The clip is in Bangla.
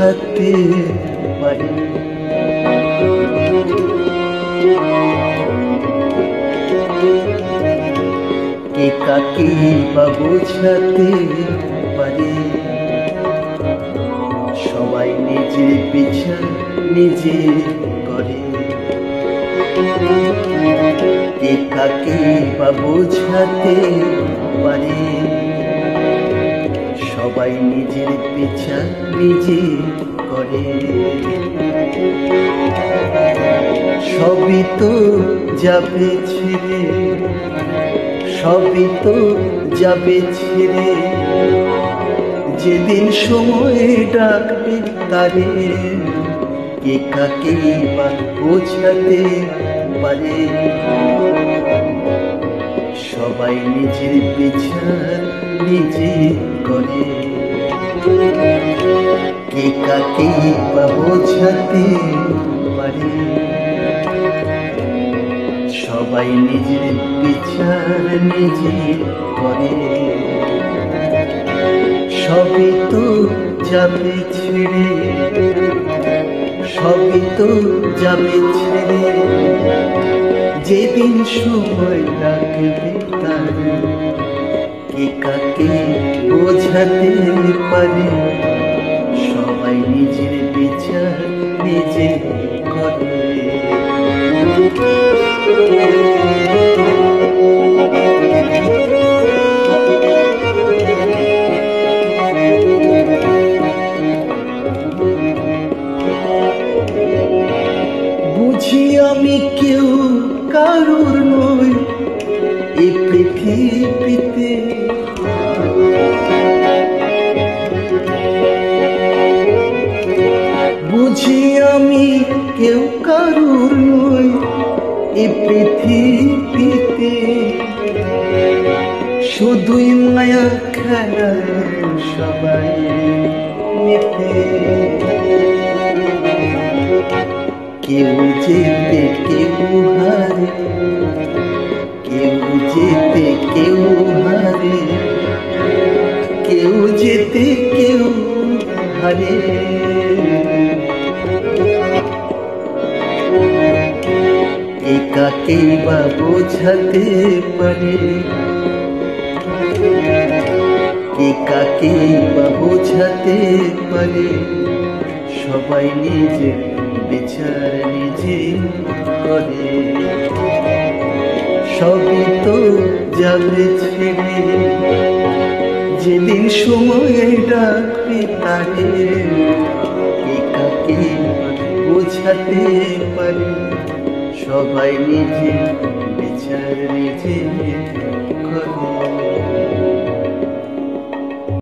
বোঝাতে পারি। কে কাকে বা বোঝাতে পারে, সবাই নিজের বিচার নিজে করে। কে কাকে বা বোঝাতে পারে, সবাই নিজের বিচার নিজে করে। সবই তো যাবে ছেড়ে, সবই তো যাবে ছেড়ে, যেদিন সময় ডাকবে তারে। কে কাকে বা বোঝাতে পারে, সবাই নিজের বিচার নিজে করে। কে কাকে বা বোঝাতে পারে, সবাই নিজের বিচার নিজে করে। সবই তো যাবে ছেড়ে, সবই তো যাবে ছেড়ে, যেদিন সময় ডাকবে তারে। কে কাকে বোঝাতে পারে, সবাই নিজের বিচার নিজে করে। বুঝি আমি কেউ কারুর নই এই পৃথিবীতে, বুঝি আমি কেউ কারুর নই এই পৃথিবীতে। শুধুই মায়া খেলায় সবাই মেতে, কেউ যেতে কেউ হারে, কেউ যেতে কেউ হারে, কেউ যেতে কেউ হারে। কে কাকে বা বোঝাতে পারে, কে কাকে বা বোঝাতে পারে, সবাই নিজের বিচার নিজে করে। সবই তো যাবে ছেড়ে, যেদিন সময় ডাকবে তারে। কে কাকে বোঝাতে পারে, সবাই নিজে বিচার নিজে করে।